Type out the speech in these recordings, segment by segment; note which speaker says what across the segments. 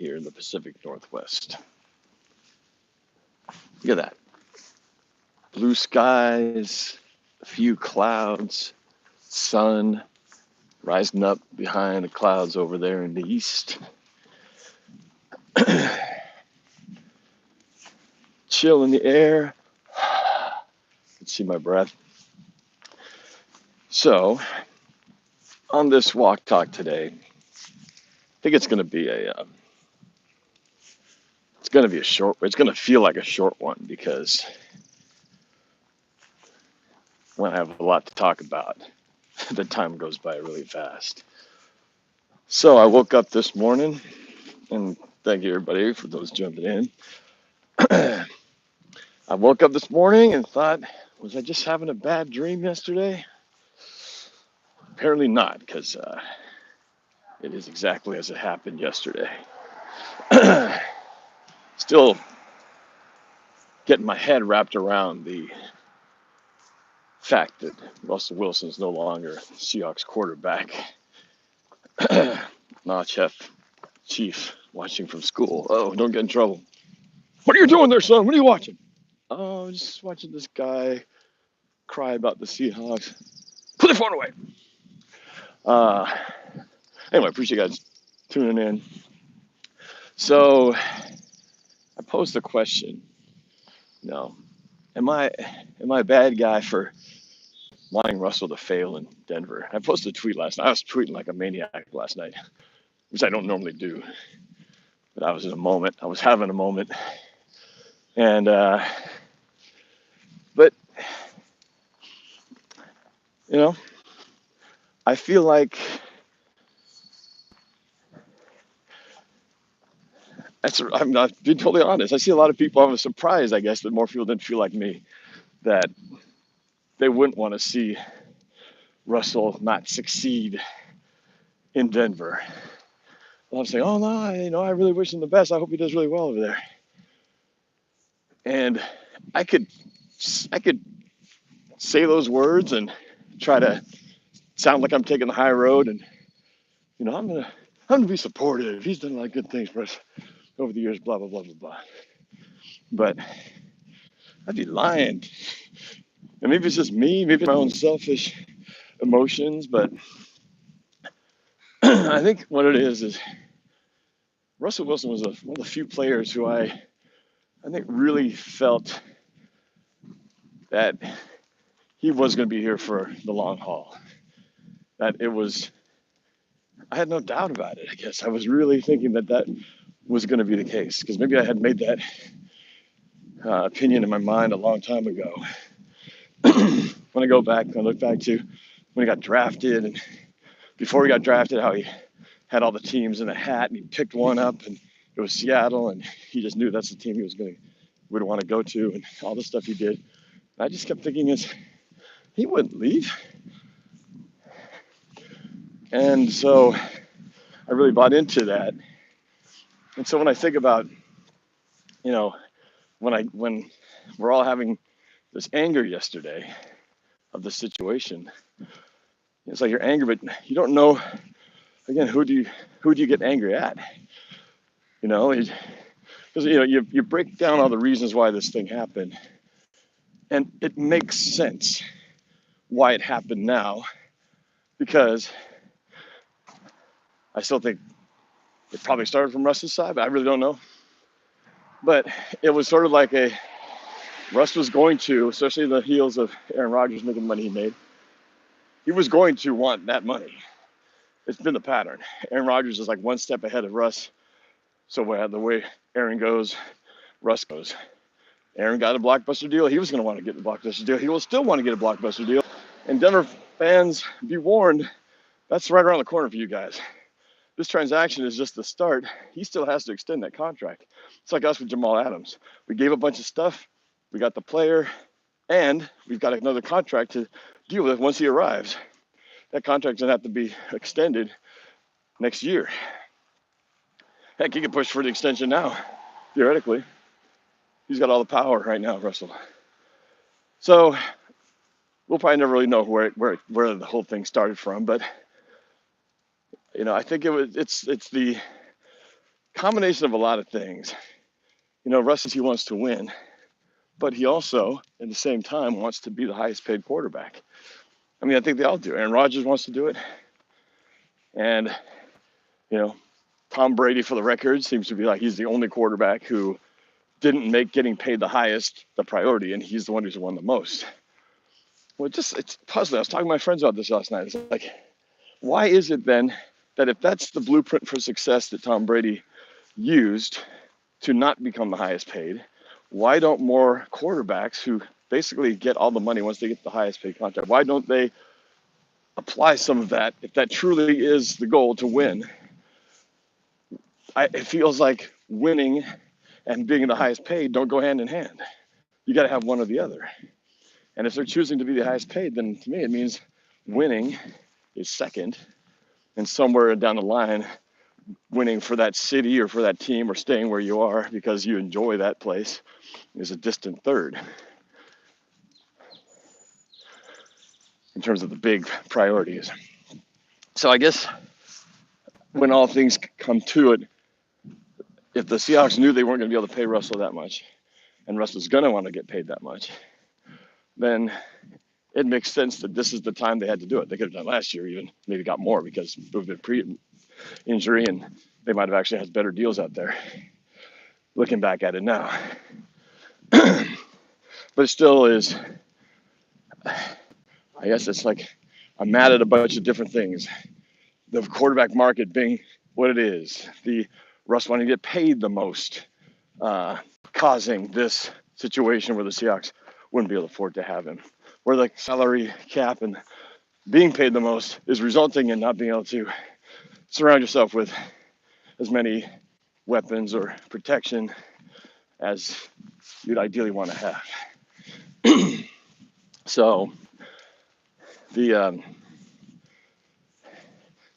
Speaker 1: here in the Pacific Northwest. Look at that. Blue skies, a few clouds, sun rising up behind the clouds over there in the east. Chill in the air. You can see my breath. So, on this walk talk today, I think it's going to be a short. It's going to feel like a short one because when I have a lot to talk about, the time goes by really fast. So I woke up this morning, and thank you everybody for those jumping in. I woke up this morning and thought, was I just having a bad dream yesterday? Apparently not, because it is exactly as it happened yesterday. Still getting my head wrapped around the fact that Russell Wilson is no longer Seahawks quarterback. Nah, Chief, watching from school. Oh, don't get in trouble. What are you doing there, son? What are you watching? Oh, just watching this guy cry about the Seahawks. Put the phone away. Anyway, appreciate you guys tuning in. So, I posed a question. Am I a bad guy for wanting Russell to fail in Denver? I posted a tweet last night. I was tweeting like a maniac last night, which I don't normally do. But I was in a moment. I was having a moment. And, but, I feel like I'm not being totally honest. I see a lot of people. I was surprised, I guess, that more people didn't feel like me, that they wouldn't want to see Russell not succeed in Denver. I'm saying, oh no, I really wish him the best. I hope he does really well over there. And I could say those words and try to sound like I'm taking the high road, and I'm gonna be supportive. He's done a lot of good things for us over the years, blah blah blah blah blah. But I'd be lying. And maybe it's just me, maybe my own selfish emotions, but I think what it is Russell Wilson was one of the few players who I think really felt that he was going to be here for the long haul. That I had no doubt about it, I guess. I was really thinking that was going to be the case, because maybe I had made that opinion in my mind a long time ago. When I look back to when he got drafted, and before he got drafted, how he had all the teams in a hat, and he picked one up, and it was Seattle, and he just knew that's the team he would want to go to, and all the stuff he did. And I just kept thinking, he wouldn't leave. And so I really bought into that. And so when I think about, when we're all having this anger yesterday of the situation, it's like you're angry, but you don't know, again, who do you get angry at? Because you break down all the reasons why this thing happened, and it makes sense why it happened now, because I still think it probably started from Russ's side, but I really don't know. But it was sort of like Russ was going to, especially the heels of Aaron Rodgers making the money he made, he was going to want that money. It's been the pattern. Aaron Rodgers is like one step ahead of Russ. So the way Aaron goes, Russ goes. Aaron got a blockbuster deal. He was going to want to get the blockbuster deal. He will still want to get a blockbuster deal. And Denver fans, be warned, that's right around the corner for you guys. This transaction is just the start. He still has to extend that contract. It's like us with Jamal Adams. We gave a bunch of stuff. We got the player, and we've got another contract to deal with once he arrives. That contract's going to have to be extended next year. Heck, he could push for the extension now, theoretically. He's got all the power right now, Russell. So we'll probably never really know where the whole thing started from, but I think it's the combination of a lot of things. Russ says he wants to win, but he also, at the same time, wants to be the highest paid quarterback. I mean, I think they all do. Aaron Rodgers wants to do it. And, Tom Brady, for the record, seems to be like he's the only quarterback who didn't make getting paid the highest the priority, and he's the one who's won the most. Well, it's puzzling. I was talking to my friends about this last night. It's like, why is it then that if that's the blueprint for success that Tom Brady used to not become the highest paid, why don't more quarterbacks who basically get all the money once they get the highest paid contract, why don't they apply some of that if that truly is the goal to win? It feels like winning and being the highest paid don't go hand in hand. You got to have one or the other. And if they're choosing to be the highest paid, then to me it means winning is second, and somewhere down the line, winning for that city or for that team or staying where you are because you enjoy that place is a distant third in terms of the big priorities. So I guess when all things come to it, if the Seahawks knew they weren't going to be able to pay Russell that much, and Russell's going to want to get paid that much, then it makes sense that this is the time they had to do it. They could have done last year even, maybe got more because it would have been pre-injury and they might have actually had better deals out there, looking back at it now. But it still is, I guess it's like I'm mad at a bunch of different things. The quarterback market being what it is, the Russ wanting to get paid the most, causing this situation where the Seahawks wouldn't be able to afford to have him, where the salary cap and being paid the most is resulting in not being able to surround yourself with as many weapons or protection as you'd ideally want to have. So so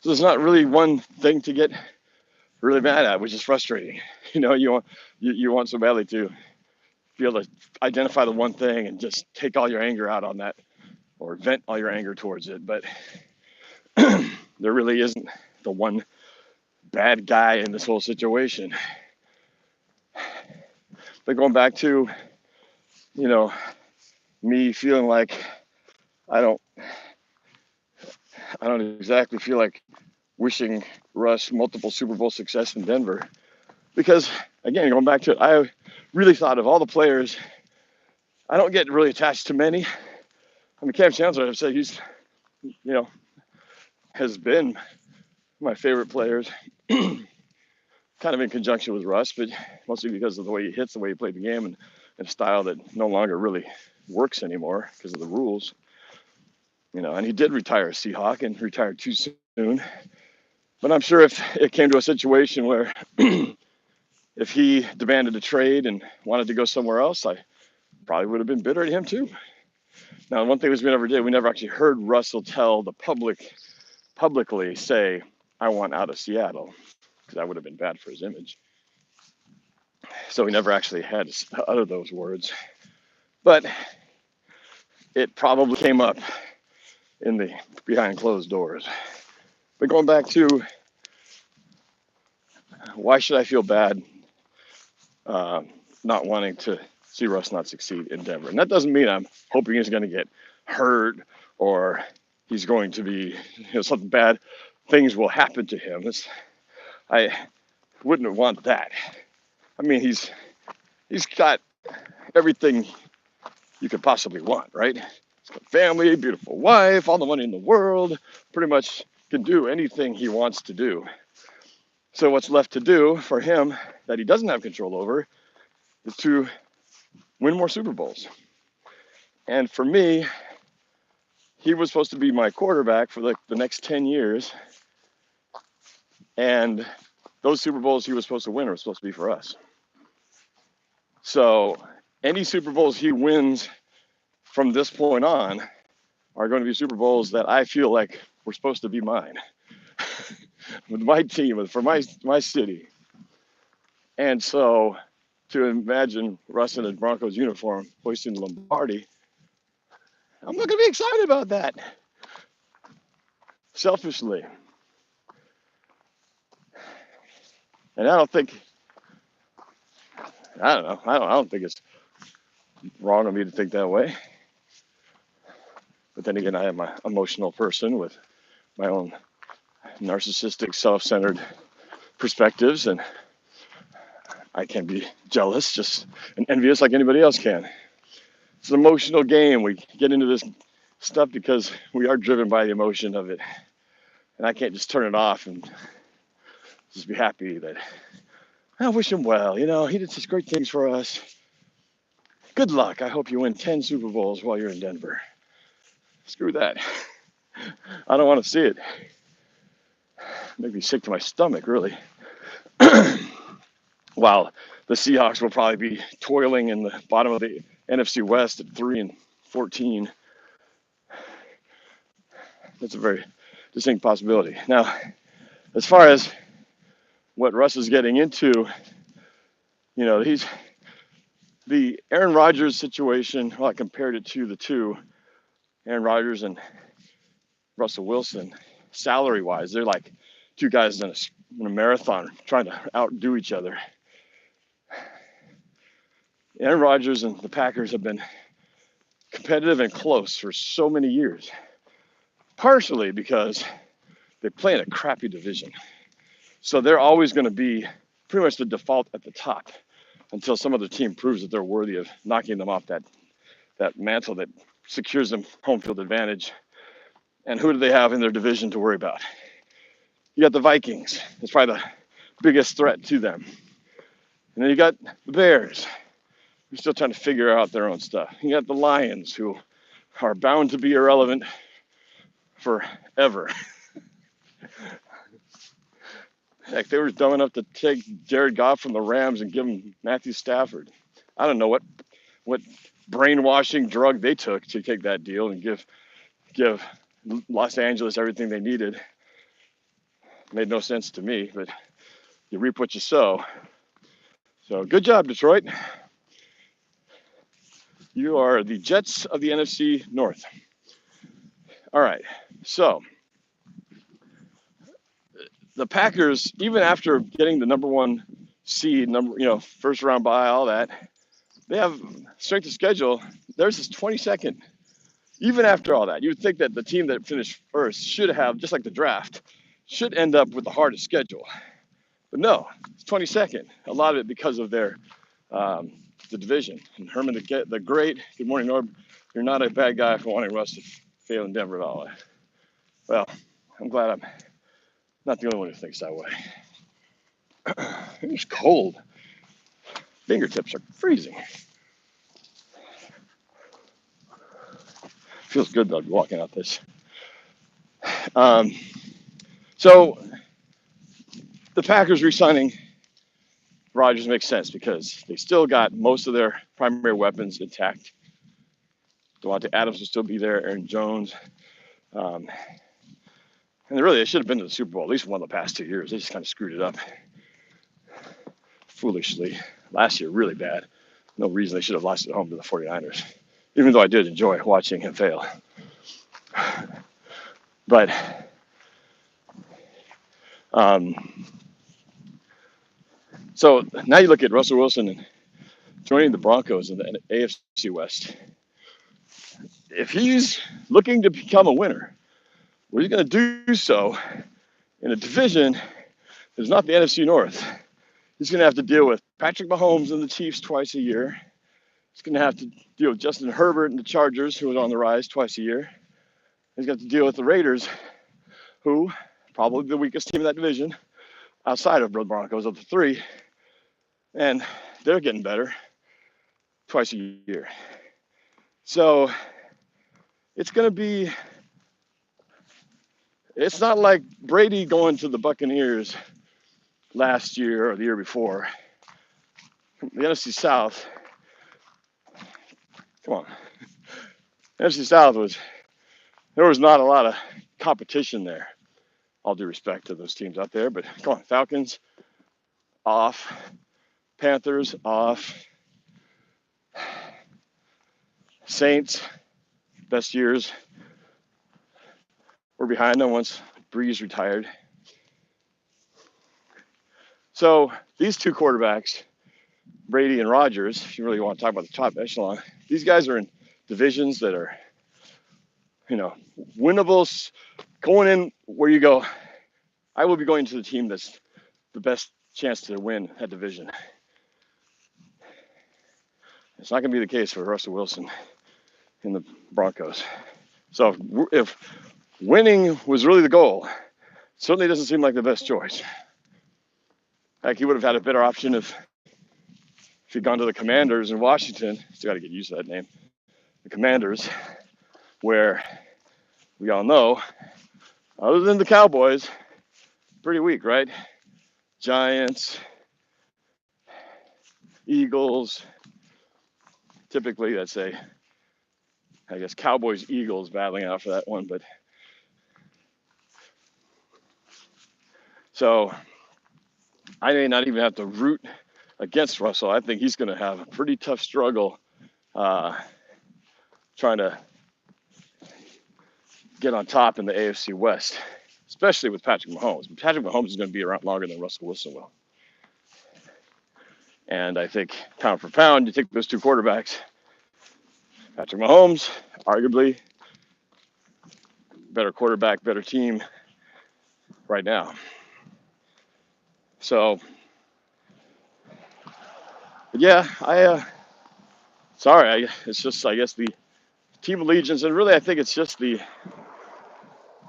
Speaker 1: there's not really one thing to get really mad at, which is frustrating. You want so badly to be able to identify the one thing and just take all your anger out on that or vent all your anger towards it. But there really isn't the one bad guy in this whole situation. But going back to, me feeling like I don't exactly feel like wishing Russ multiple Super Bowl success in Denver. Because, again, going back to it, I really thought of all the players, I don't get really attached to many. I mean, Cam Chancellor, I've said he's, has been my favorite players, kind of in conjunction with Russ, but mostly because of the way he hits, the way he played the game, and a style that no longer really works anymore because of the rules. And he did retire a Seahawk and retired too soon. But I'm sure if it came to a situation where if he demanded a trade and wanted to go somewhere else, I probably would have been bitter at him too. Now, one thing we never did, we never actually heard Russell tell the publicly say, I want out of Seattle, because that would have been bad for his image. So he never actually had to utter those words. But it probably came up in the behind closed doors. But going back to why should I feel bad not wanting to see Russ not succeed in Denver? And that doesn't mean I'm hoping he's going to get hurt or he's going to be, something bad, things will happen to him. I wouldn't want that. I mean, he's got everything you could possibly want, right? He's got family, beautiful wife, all the money in the world, pretty much can do anything he wants to do. So what's left to do for him that he doesn't have control over is to win more Super Bowls. And for me, he was supposed to be my quarterback for the next 10 years. And those Super Bowls he was supposed to win are supposed to be for us. So any Super Bowls he wins from this point on are going to be Super Bowls that I feel like were supposed to be mine. With my team, for my city. And so to imagine Russ in a Broncos uniform hoisting the Lombardi, I'm not going to be excited about that. Selfishly. And I don't think, I don't know, I don't think it's wrong of me to think that way. But then again, I am an emotional person with my own narcissistic, self-centered perspectives, and I can be jealous, just and envious like anybody else can. It's an emotional game. We get into this stuff because we are driven by the emotion of it, and I can't just turn it off and just be happy that I wish him well. You know, he did such great things for us. Good luck. I hope you win 10 Super Bowls while you're in Denver. Screw that. I don't want to see it. Make me sick to my stomach, really. While the Seahawks will probably be toiling in the bottom of the NFC West at 3-14. That's a very distinct possibility. Now, as far as what Russ is getting into, you know, he's the Aaron Rodgers situation. Well, I compared it to the two, Aaron Rodgers and Russell Wilson, salary-wise. They're like two guys in a marathon trying to outdo each other. Aaron Rodgers and the Packers have been competitive and close for so many years, partially because they play in a crappy division. So they're always going to be pretty much the default at the top until some other team proves that they're worthy of knocking them off that mantle that secures them home field advantage. And who do they have in their division to worry about? You got the Vikings. That's probably the biggest threat to them. And then you got the Bears, who's still trying to figure out their own stuff. You got the Lions, who are bound to be irrelevant forever. Heck, they were dumb enough to take Jared Goff from the Rams and give him Matthew Stafford. I don't know what brainwashing drug they took to take that deal and give Los Angeles everything they needed. Made no sense to me, but you reap what you sow. So good job, Detroit. You are the Jets of the NFC North. All right, so the Packers, even after getting the number one seed, first round bye, all that, they have strength of schedule. Theirs is 22nd. Even after all that, you would think that the team that finished first should have, just like the draft, should end up with the hardest schedule. But no, it's 22nd. A lot of it because of their the division. And Herman the Great, good morning, Norb. You're not a bad guy for wanting Russ to fail in Denver at all. Well, I'm glad I'm not the only one who thinks that way. It's cold. Fingertips are freezing. Feels good though, walking out this. So the Packers re-signing Rodgers makes sense because they still got most of their primary weapons intact. Devontae Adams will still be there, Aaron Jones. And they should have been to the Super Bowl at least one of the past 2 years. They just kind of screwed it up foolishly. Last year, really bad. No reason they should have lost at home to the 49ers, even though I did enjoy watching him fail. But so now you look at Russell Wilson and joining the Broncos in the AFC West. If he's looking to become a winner, well, he's going to do so in a division that's not the NFC North. He's going to have to deal with Patrick Mahomes and the Chiefs twice a year. He's going to have to deal with Justin Herbert and the Chargers, who is on the rise twice a year. He's got to deal with the Raiders, who probably the weakest team in that division outside of the Broncos of the three. And they're getting better twice a year. So it's not like Brady going to the Buccaneers last year or the year before. The NFC South, come on. The NFC South there was not a lot of competition there. All due respect to those teams out there, but come on, Falcons, off. Panthers, off. Saints, best years were behind them once Breeze retired. So these two quarterbacks, Brady and Rodgers, if you really want to talk about the top echelon, these guys are in divisions that are, winnables. Going in where you go, I will be going to the team that's the best chance to win that division. It's not going to be the case for Russell Wilson in the Broncos. So if winning was really the goal, certainly doesn't seem like the best choice. Heck, he would have had a better option if he'd gone to the Commanders in Washington. Still got to get used to that name. The Commanders, where we all know, other than the Cowboys, pretty weak, right? Giants, Eagles. Typically, that's Cowboys, Eagles battling out for that one. But so I may not even have to root against Russell. I think he's going to have a pretty tough struggle trying to get on top in the AFC West, especially with Patrick Mahomes. Patrick Mahomes is going to be around longer than Russell Wilson will. And I think pound for pound, you take those two quarterbacks, Patrick Mahomes, arguably better quarterback, better team right now. So, yeah, it's just, I guess, the team allegiance. And really, I think it's just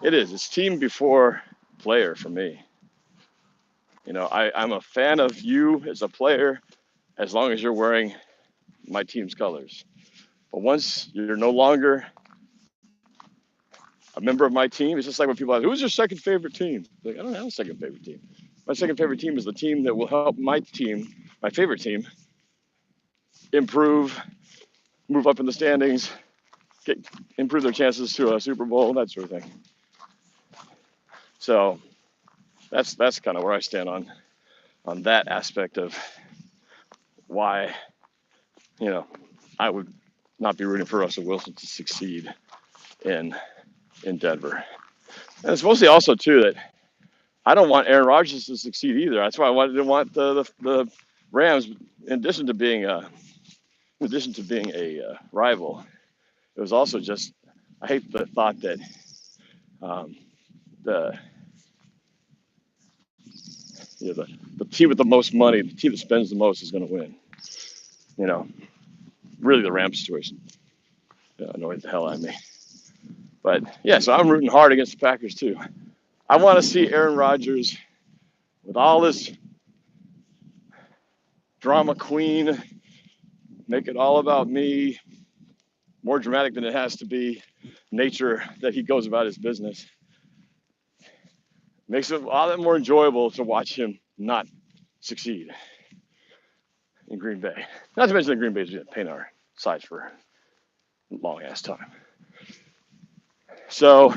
Speaker 1: it's team before player for me. I'm a fan of you as a player as long as you're wearing my team's colors. But once you're no longer a member of my team, it's just like when people ask, who's your second favorite team? Like, I don't have a second favorite team. My second favorite team is the team that will help my team, my favorite team, improve, move up in the standings, improve their chances to a Super Bowl, that sort of thing. So that's kind of where I stand on that aspect of why, I would not be rooting for Russell Wilson to succeed in Denver. And it's mostly also too that I don't want Aaron Rodgers to succeed either. That's why I didn't want the Rams, in addition to being a rival. It was also just, I hate the thought that the team with the most money, the team that spends the most, is going to win. Really the Rams situation annoyed the hell out of me. But yeah, so I'm rooting hard against the Packers too. I want to see Aaron Rodgers with all this drama queen, make it all about me, more dramatic than it has to be, nature that he goes about his business. Makes it a lot more enjoyable to watch him not succeed in Green Bay. Not to mention that Green Bay's been paying our sides for a long ass time. So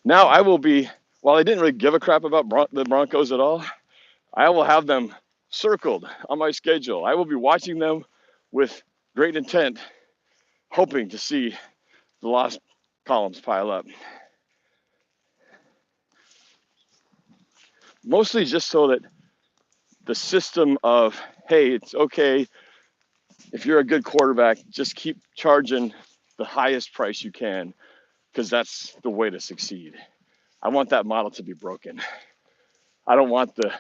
Speaker 1: now I will be, while I didn't really give a crap about the Broncos at all, I will have them circled on my schedule. I will be watching them with great intent, hoping to see the lost columns pile up. Mostly just so that the system of, hey, it's okay if you're a good quarterback, just keep charging the highest price you can, because that's the way to succeed. I want that model to be broken. I don't want the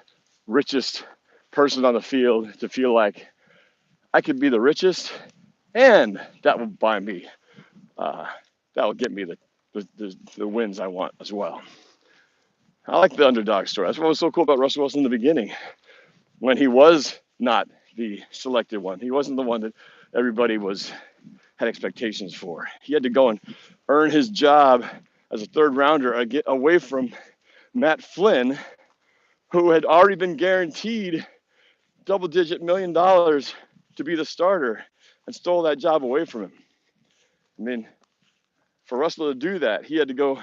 Speaker 1: richest person on the field to feel like I could be the richest, and that will buy me, that will get me the wins I want as well. I like the underdog story. That's what was so cool about Russell Wilson in the beginning, when he was not the selected one. He wasn't the one that everybody had expectations for. He had to go and earn his job as a third rounder, get away from Matt Flynn, who had already been guaranteed double-digit $1 million to be the starter, and stole that job away from him. I mean, for Russell to do that, he had to go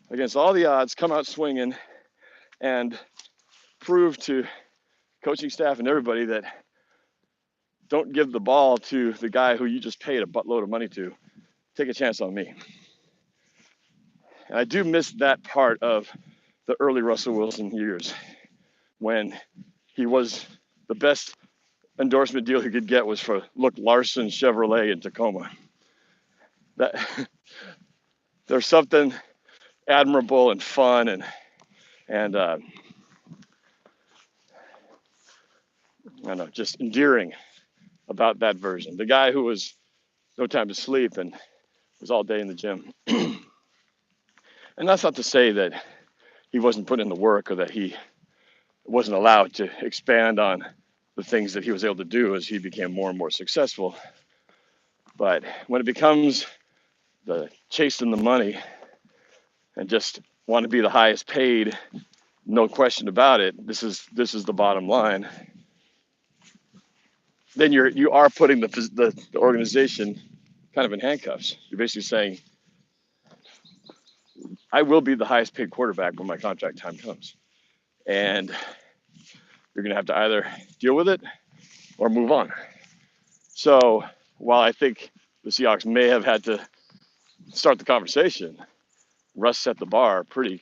Speaker 1: against all the odds, come out swinging, and prove to coaching staff and everybody that don't give the ball to the guy who you just paid a buttload of money to. Take a chance on me. And I do miss that part of the early Russell Wilson years, when he was the best endorsement deal he could get was for Larson Chevrolet in Tacoma. That there's something admirable and fun and I don't know, just endearing about that version. The guy who was no time to sleep and was all day in the gym. And that's not to say that he wasn't putting in the work or that he wasn't allowed to expand on the things that he was able to do as he became more and more successful. But when it becomes the chasing the money and just want to be the highest paid, no question about it, this is the bottom line, then you are putting the organization kind of in handcuffs. You're basically saying, I will be the highest paid quarterback when my contract time comes. And you're going to have to either deal with it or move on. So while I think the Seahawks may have had to start the conversation, Russ set the bar pretty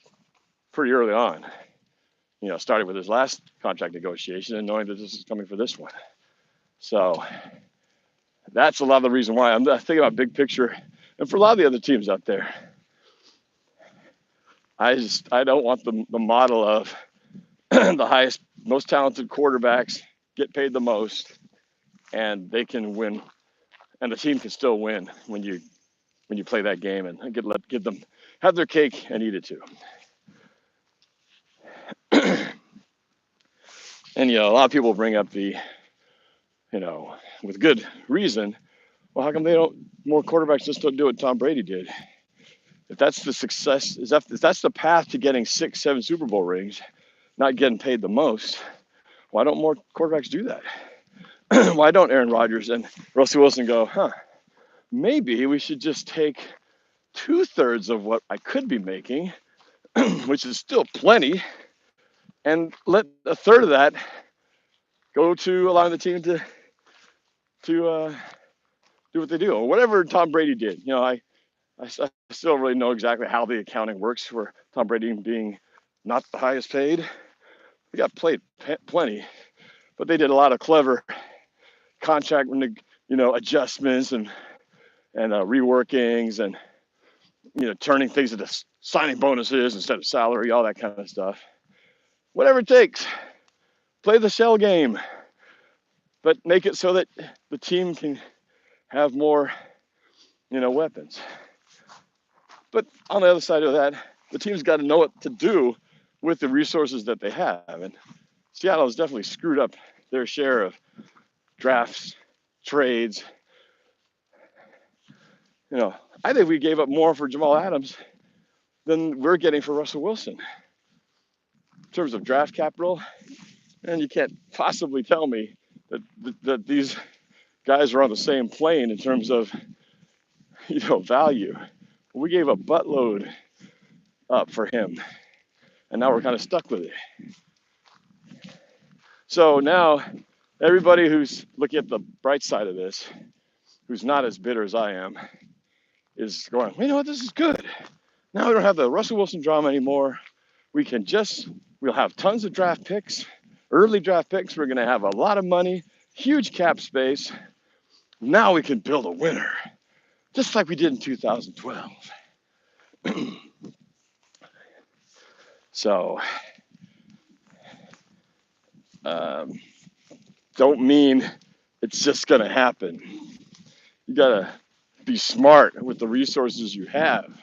Speaker 1: early on, starting with his last contract negotiation and knowing that this is coming for this one. So that's a lot of the reason why I'm thinking about big picture. And for a lot of the other teams out there, I don't want the model of the highest, most talented quarterbacks get paid the most, and they can win, and the team can still win when you play that game and give them have their cake and eat it too. And a lot of people bring up the, with good reason, well, how come more quarterbacks just don't do what Tom Brady did? If that's the success, if that's the path to getting 6, 7 Super Bowl rings, not getting paid the most, why don't more quarterbacks do that? Why don't Aaron Rodgers and Russell Wilson go, maybe we should just take 2/3 of what I could be making, which is still plenty, and let 1/3 of that go to allowing the team to do what they do, or whatever Tom Brady did. I still don't really know exactly how the accounting works for Tom Brady being not the highest paid. He got paid plenty, but they did a lot of clever contract, adjustments and reworkings and turning things into signing bonuses instead of salary, all that kind of stuff. Whatever it takes, play the shell game, but make it so that the team can have more, weapons. But on the other side of that, the team's got to know what to do with the resources that they have. And Seattle has definitely screwed up their share of drafts, trades. I think we gave up more for Jamal Adams than we're getting for Russell Wilson in terms of draft capital. And you can't possibly tell me that these guys are on the same plane in terms of, value. We gave a buttload up for him, and now we're kind of stuck with it. So now everybody who's looking at the bright side of this, who's not as bitter as I am, is going, what, this is good. Now we don't have the Russell Wilson drama anymore. We'll have tons of draft picks, early draft picks. We're going to have a lot of money, huge cap space. Now we can build a winner, just like we did in 2012. So, don't mean it's just going to happen. You got to be smart with the resources you have.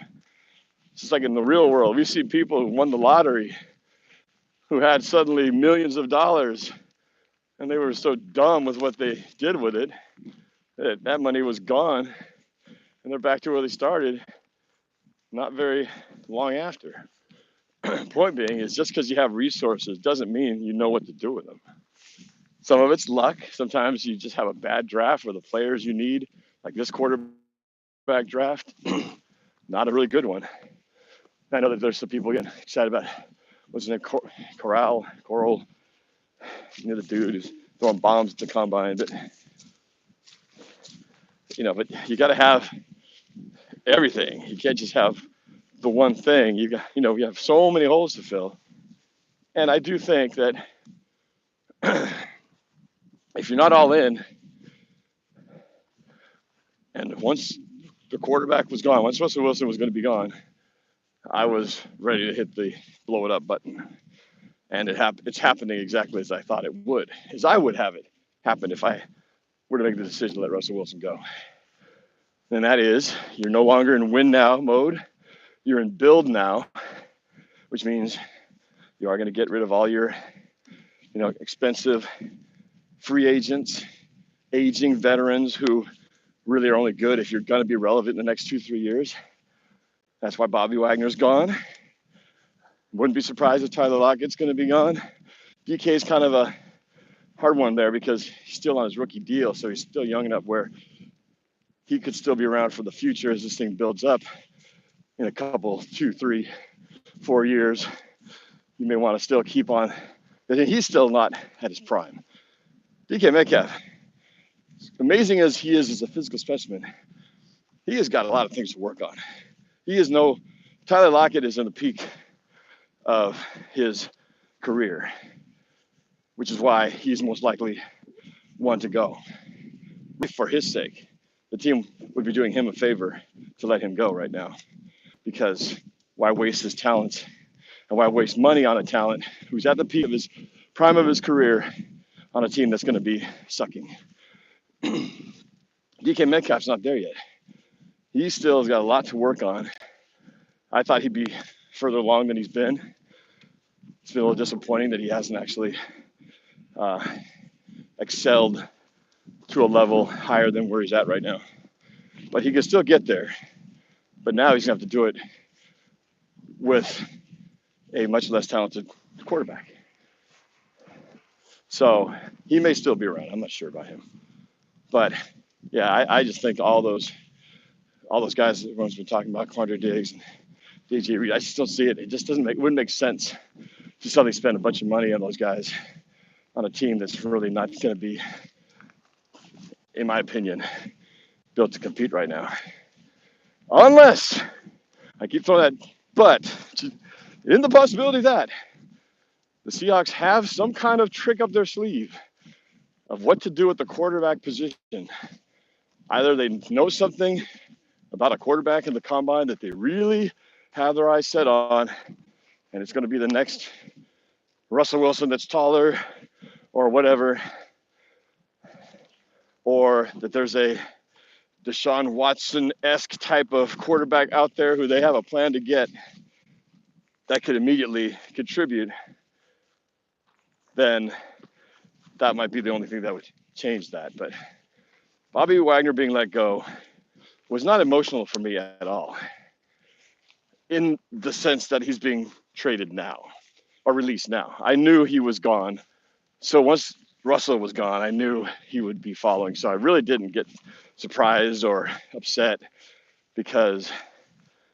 Speaker 1: It's just like in the real world. We see people who won the lottery who had suddenly millions of dollars, and they were so dumb with what they did with it that money was gone, and they're back to where they started not very long after. Point being is just because you have resources doesn't mean you know what to do with them. Some of it's luck. Sometimes you just have a bad draft for the players you need, like this quarterback draft, not a really good one. I know that there's some people getting excited about, what's his name, Coral, the dude who's throwing bombs at the combine. But, but you got to have everything. You can't just have the one thing. You have so many holes to fill. And I do think that if you're not all in, and once the quarterback was gone, once Russell Wilson was going to be gone, I was ready to hit the blow it up button. And it's happening exactly as I thought it would, as I would have it happen if I were to make the decision to let Russell Wilson go. And that is, you're no longer in win now mode, you're in build now, which means you are going to get rid of all your, expensive free agents, aging veterans who really are only good if you're going to be relevant in the next 2-3 years. That's why Bobby Wagner's gone. Wouldn't be surprised if Tyler Lockett's going to be gone. DK is kind of a hard one there because he's still on his rookie deal, so he's still young enough where he could still be around for the future as this thing builds up in a couple, 2, 3, 4 years. You may want to still keep on, but he's still not at his prime. DK Metcalf, amazing as he is as a physical specimen, he has got a lot of things to work on. Tyler Lockett is in the peak of his career, which is why he's most likely one to go. For his sake, the team would be doing him a favor to let him go right now, because why waste his talent and why waste money on a talent who's at the peak of his prime of his career on a team that's going to be sucking. DK Metcalf's not there yet. He still has got a lot to work on. I thought he'd be further along than he's been. It's been a little disappointing that he hasn't actually excelled to a level higher than where he's at right now. But he can still get there. But now he's going to have to do it with a much less talented quarterback. So he may still be around. I'm not sure about him. But yeah, I just think all those guys that everyone's been talking about, Quandre Diggs and DJ Reed, I just don't see it. It just wouldn't make sense to suddenly spend a bunch of money on those guys on a team that's really not going to be, in my opinion, built to compete right now. Unless, I keep throwing that, but in the possibility that the Seahawks have some kind of trick up their sleeve of what to do with the quarterback position. Either they know something about a quarterback in the combine that they really have their eyes set on, and it's going to be the next Russell Wilson that's taller or whatever, or that there's a Deshaun Watson-esque type of quarterback out there who they have a plan to get that could immediately contribute, then that might be the only thing that would change that. But Bobby Wagner being let go was not emotional for me at all, in the sense that he's being traded now or released now. I knew he was gone. So once Russell was gone, I knew he would be following. So I really didn't get surprised or upset, because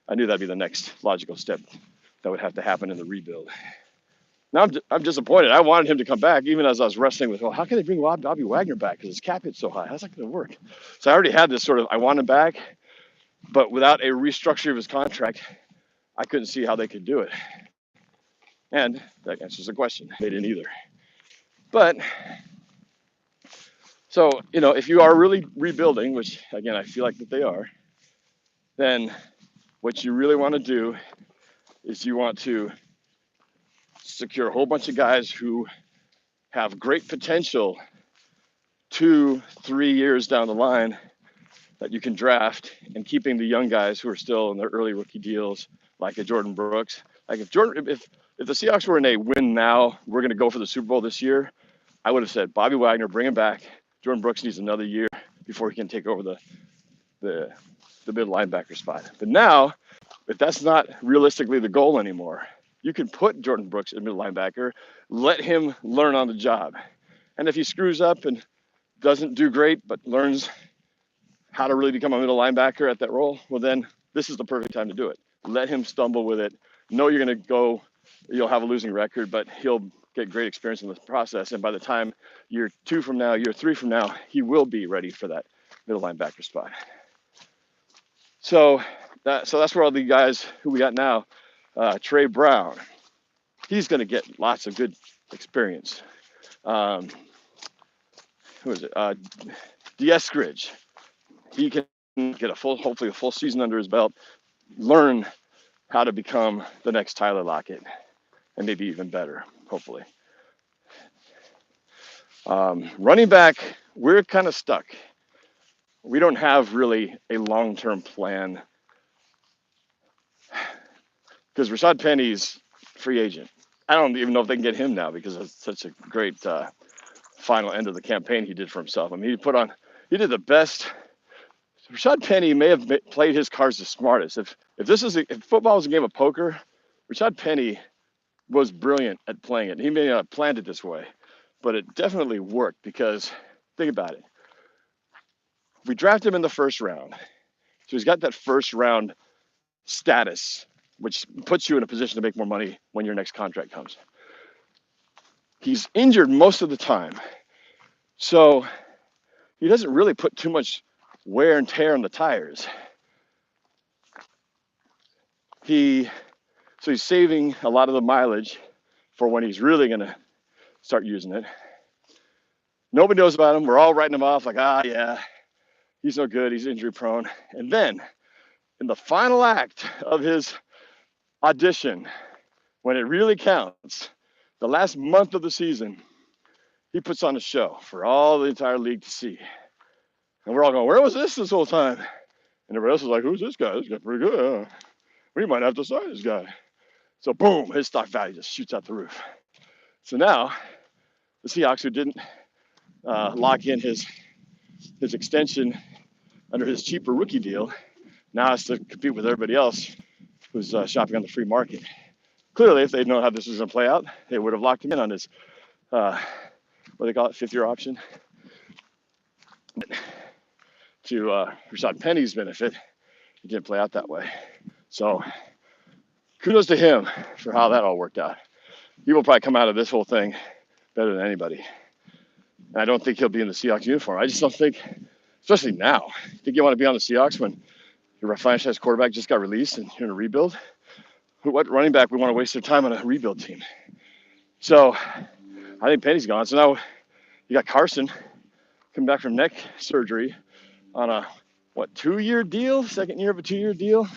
Speaker 1: I knew that'd be the next logical step that would have to happen in the rebuild. Now I'm disappointed. I wanted him to come back, even as I was wrestling with, well, how can they bring Bobby Wagner back? Because his cap hit's so high. How's that going to work? So I already had this sort of, I want him back, but without a restructure of his contract, I couldn't see how they could do it. And that answers the question. They didn't either. But, so, if you are really rebuilding, which, again, I feel like that they are, then what you really want to do is you want to secure a whole bunch of guys who have great potential 2-3 years down the line that you can draft, and keeping the young guys who are still in their early rookie deals, like a Jordan Brooks. Like if the Seahawks were in a win now, we're going to go for the Super Bowl this year, I would have said, Bobby Wagner, bring him back. Jordan Brooks needs another year before he can take over the middle linebacker spot. But now, if that's not realistically the goal anymore, you can put Jordan Brooks in middle linebacker, let him learn on the job. And if he screws up and doesn't do great, but learns how to really become a middle linebacker at that role, well, then this is the perfect time to do it. Let him stumble with it. Know you're going to go, you'll have a losing record, but he'll get great experience in the process. And by the time year 2 from now, year 3 from now, he will be ready for that middle linebacker spot. So that's where all the guys who we got now, Trey Brown, he's going to get lots of good experience. Who is it? D'Eskridge. He can get hopefully a full season under his belt, learn how to become the next Tyler Lockett, and maybe even better, hopefully. Running back, we're kind of stuck. We don't have really a long-term plan because Rashad Penny's free agent. I don't even know if they can get him now because it's such a great final end of the campaign he did for himself. I mean, he did the best. Rashad Penny may have played his cards the smartest. If football was a game of poker, Rashad Penny was brilliant at playing it. He may not have planned it this way, but it definitely worked because think about it. We drafted him in the first round, so he's got that first round status, which puts you in a position to make more money when your next contract comes. He's injured most of the time, so he doesn't really put too much wear and tear on the tires. He's saving a lot of the mileage for when he's really going to start using it. Nobody knows about him. We're all writing him off like, yeah, he's no good. He's injury prone. And then in the final act of his audition, when it really counts, the last month of the season, he puts on a show for all the entire league to see. And we're all going, where was this whole time? And everybody else is like, who's this guy? This guy's pretty good. We might have to sign this guy. So boom, his stock value just shoots out the roof. So now the Seahawks, who didn't lock in his extension under his cheaper rookie deal, now has to compete with everybody else who's shopping on the free market. Clearly, if they'd known how this was going to play out, they would have locked him in on his, what do they call it, fifth-year option. To Rashad Penny's benefit, it didn't play out that way. So kudos to him for how that all worked out. He will probably come out of this whole thing better than anybody. And I don't think he'll be in the Seahawks uniform. I just don't think, especially now, think you want to be on the Seahawks when your franchise quarterback just got released and you're in a rebuild? What running back would want to waste their time on a rebuild team? So I think Penny's gone. So now you got Carson coming back from neck surgery on a, 2-year deal? Second year of a 2-year deal?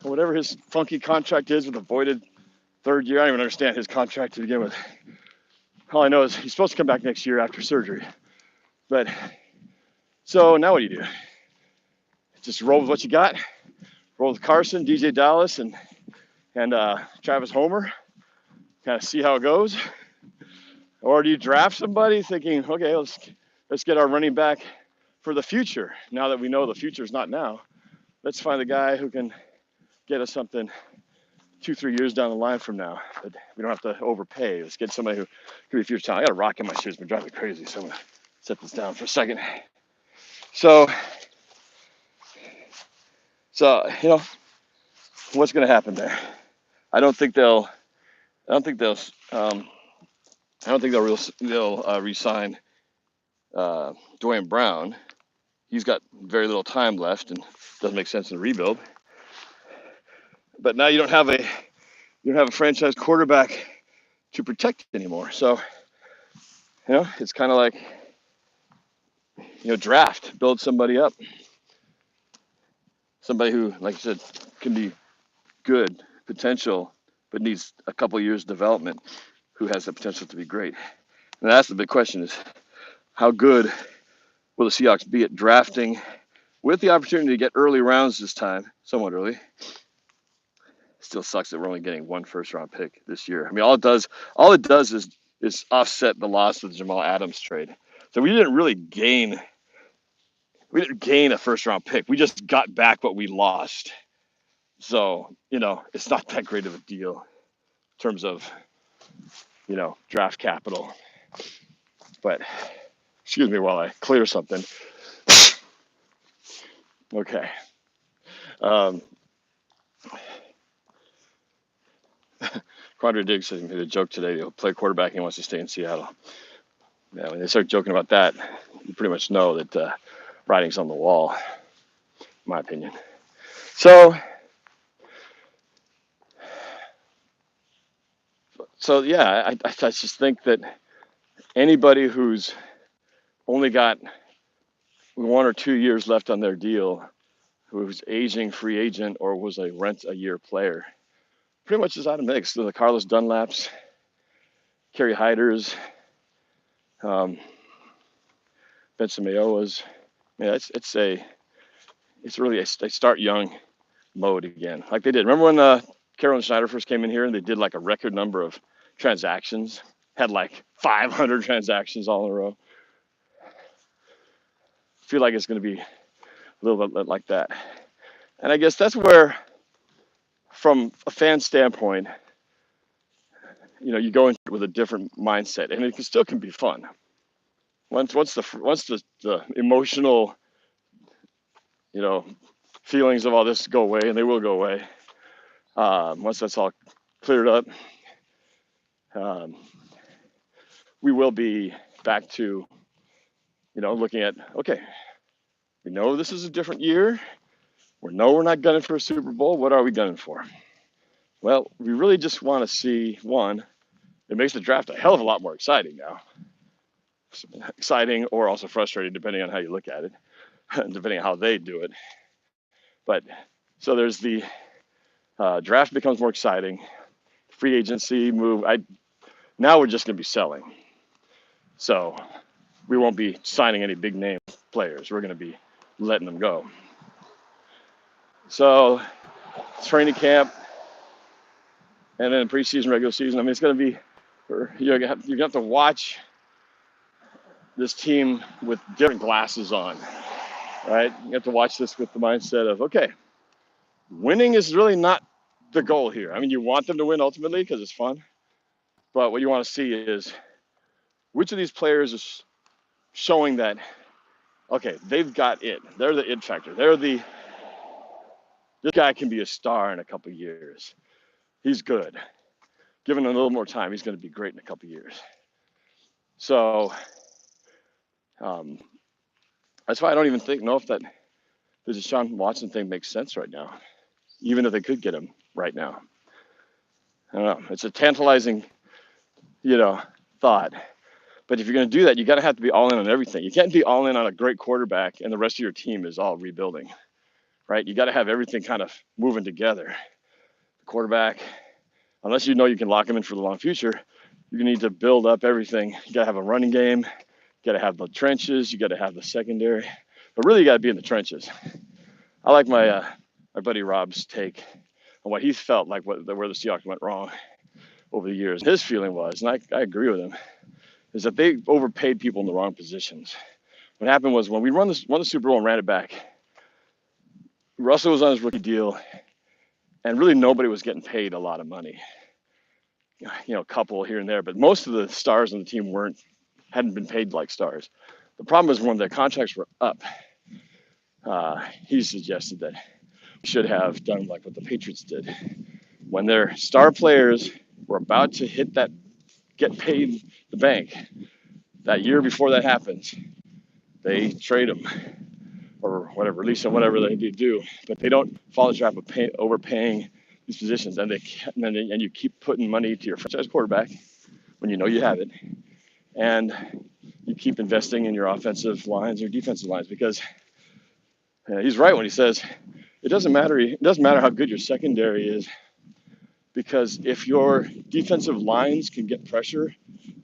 Speaker 1: Or whatever his funky contract is with a voided third year. I don't even understand his contract to begin with. All I know is he's supposed to come back next year after surgery. But so now what do you do? Just roll with what you got? Roll with Carson, DJ Dallas, and Travis Homer? Kind of see how it goes? Or do you draft somebody thinking, okay, let's get our running back for the future. Now that we know the future is not now, let's find the guy who can get us something 2-3 years down the line from now. But we don't have to overpay. Let's get somebody who could be future talent. I got a rock in my shoes. It's been driving me crazy. So I'm going to set this down for a second. So, what's going to happen there? I don't think they'll re-sign Dwayne Brown. He's got very little time left and doesn't make sense in the rebuild. But now you don't have a franchise quarterback to protect anymore. So, it's kind of like, draft, build somebody up. Somebody who, like I said, can be good potential, but needs a couple years development, who has the potential to be great. And that's the big question is, how good will the Seahawks be at drafting with the opportunity to get early rounds this time, somewhat early? Still sucks that we're only getting one first-round pick this year. I mean, all it does is offset the loss of the Jamal Adams trade. So we didn't really gain a first-round pick. We just got back what we lost. So, it's not that great of a deal in terms of, draft capital. But excuse me while I clear something. Okay. Quandre Diggs said he made a joke today. He'll play quarterback and he wants to stay in Seattle. Yeah, when they start joking about that, you pretty much know that writing's on the wall, in my opinion. So yeah, I just think that anybody who's only got 1 or 2 years left on their deal, who's aging free agent or was a rent-a-year player, pretty much is out of the mix. So the Carlos Dunlaps, Kerry Hyders, Benson Mayoas. Yeah, it's really a start young mode again, like they did. Remember when Carolyn Schneider first came in here and they did like a record number of transactions, had like 500 transactions all in a row. I feel like it's going to be a little bit like that. And I guess that's where, from a fan standpoint, you go into it with a different mindset, and it still can be fun. Once the emotional, feelings of all this go away, and they will go away. Once that's all cleared up, we will be back to, looking at, okay, we know this is a different year. We know we're not gunning for a Super Bowl. What are we gunning for? Well, we really just want to see, one, it makes the draft a hell of a lot more exciting now. Exciting or also frustrating, depending on how you look at it, depending on how they do it. But so there's the draft becomes more exciting. Free agency move. Now we're just going to be selling. So we won't be signing any big name players. We're going to be letting them go. So training camp and then preseason, regular season. I mean, it's going to be, you're going to have to watch this team with different glasses on, right? You have to watch this with the mindset of, okay, winning is really not the goal here. I mean, you want them to win ultimately because it's fun, but what you want to see is which of these players is showing that, okay, they've got it. They're the it factor. This guy can be a star in a couple of years. He's good. Given him a little more time, he's going to be great in a couple of years. So that's why I don't even know if that the Deshaun Watson thing makes sense right now, even if they could get him right now. I don't know. It's a tantalizing, thought. But if you're going to do that, you got to have to be all in on everything. You can't be all in on a great quarterback and the rest of your team is all rebuilding, right? You got to have everything kind of moving together. The quarterback, unless you can lock him in for the long future, you need to build up everything. You got to have a running game. You got to have the trenches. You got to have the secondary. But really, you got to be in the trenches. I like my buddy Rob's take on what he felt like where the Seahawks went wrong over the years. His feeling was, and I agree with him, is that they overpaid people in the wrong positions. What happened was when we won the Super Bowl and ran it back, Russell was on his rookie deal, and really nobody was getting paid a lot of money. A couple here and there, but most of the stars on the team hadn't been paid like stars. The problem is when their contracts were up, he suggested that we should have done like what the Patriots did. When their star players were about to get paid the bank, that year before that happens, they trade them or whatever, release them, whatever they do. But they don't follow the trap of overpaying these positions, and you keep putting money to your franchise quarterback when you know you have it, and you keep investing in your offensive lines or defensive lines, because he's right when he says it doesn't matter how good your secondary is, because if your defensive lines can get pressure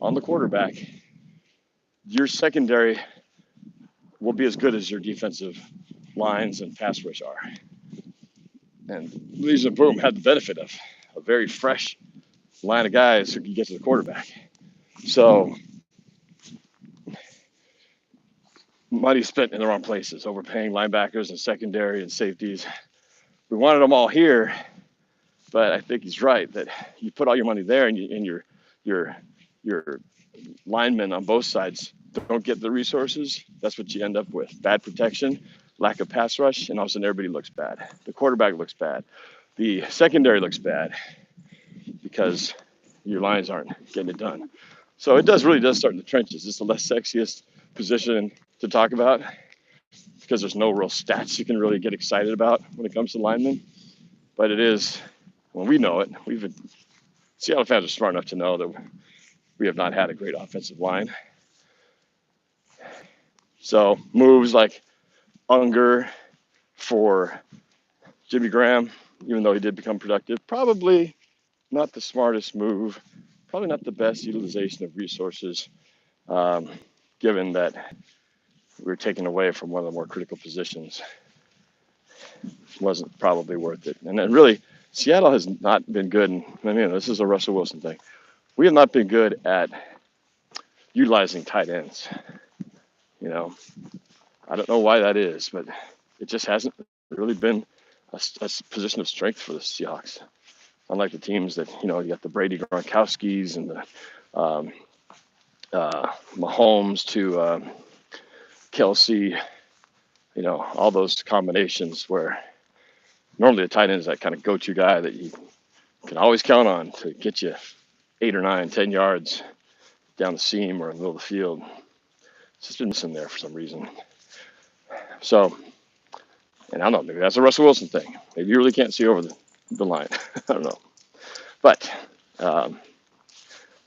Speaker 1: on the quarterback, your secondary will be as good as your defensive lines and pass rush are. And Lisa Boom had the benefit of a very fresh line of guys who can get to the quarterback. So money spent in the wrong places, overpaying linebackers and secondary and safeties. We wanted them all here, but I think he's right that you put all your money there, and your linemen on both sides don't get the resources. That's what you end up with: bad protection, lack of pass rush, and all of a sudden everybody looks bad. The quarterback looks bad. The secondary looks bad because your lines aren't getting it done. So it really does start in the trenches. It's the less sexiest position to talk about because there's no real stats you can really get excited about when it comes to linemen. But it is, when we know it, Seattle fans are smart enough to know that we have not had a great offensive line. So moves like Unger for Jimmy Graham, even though he did become productive, probably not the smartest move, probably not the best utilization of resources, given that we were taken away from one of the more critical positions. Wasn't probably worth it. And then really, Seattle has not been good. And I mean, this is a Russell Wilson thing. We have not been good at utilizing tight ends. You know, I don't know why that is, but it just hasn't really been a position of strength for the Seahawks. Unlike the teams that, you know, you got the Brady Gronkowskis and the Mahomes to Kelsey, you know, all those combinations where normally the tight end is that kind of go-to guy that you can always count on to get you 8 or 9, 10 yards down the seam or in the middle of the field. It's just been missing there for some reason. So, and I don't know, maybe that's a Russell Wilson thing. Maybe you really can't see over the line. I don't know. But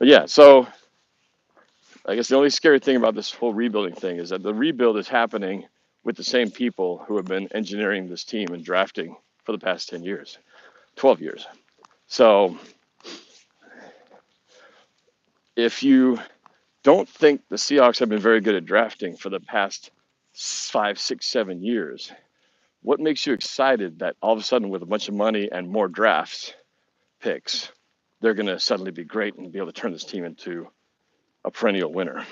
Speaker 1: yeah, so I guess the only scary thing about this whole rebuilding thing is that the rebuild is happening with the same people who have been engineering this team and drafting for the past 10 years, 12 years. So if you don't think the Seahawks have been very good at drafting for the past 5, 6, 7 years, what makes you excited that all of a sudden with a bunch of money and more drafts picks, they're going to suddenly be great and be able to turn this team into a perennial winner?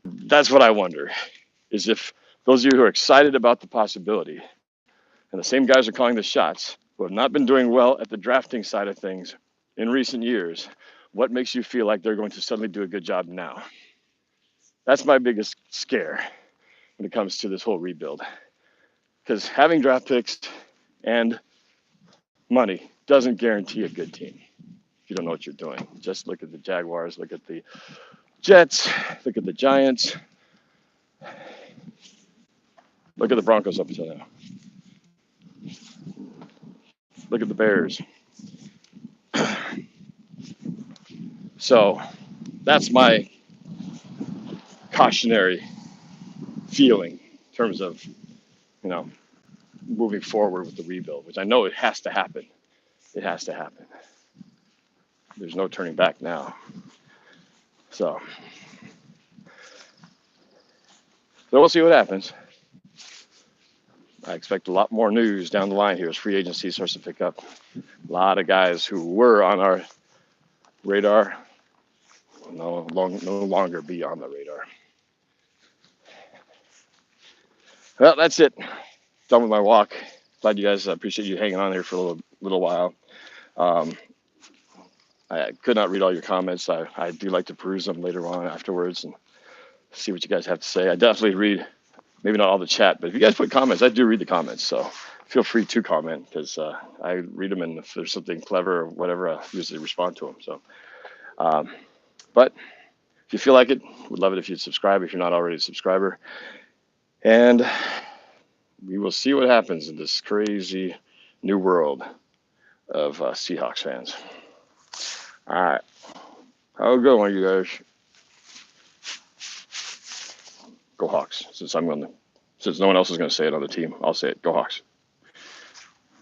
Speaker 1: That's what I wonder, is if those of you who are excited about the possibility, and the same guys are calling the shots, who have not been doing well at the drafting side of things in recent years, what makes you feel like they're going to suddenly do a good job now? That's my biggest scare when it comes to this whole rebuild. Because having draft picks and money doesn't guarantee a good team if you don't know what you're doing. Just look at the Jaguars, look at the Jets, look at the Giants, look at the Broncos up until now. Look at the Bears. So that's my cautionary feeling in terms of, you know, moving forward with the rebuild, which I know it has to happen. It has to happen. There's no turning back now. So we'll see what happens. I expect a lot more news down the line here as free agency starts to pick up. A lot of guys who were on our radar will no longer be on the radar. Well, that's it. Done with my walk. Glad you guys, appreciate you hanging on here for a little while. I could not read all your comments. I do like to peruse them later on afterwards and see what you guys have to say. I definitely read, maybe not all the chat, but if you guys put comments, I do read the comments. So feel free to comment because I read them, and if there's something clever or whatever, I usually respond to them. So, but if you feel like it, would love it if you'd subscribe if you're not already a subscriber. And we will see what happens in this crazy new world of Seahawks fans. All right. Have a good one, you guys. Go Hawks. Since no one else is going to say it on the team, I'll say it. Go Hawks.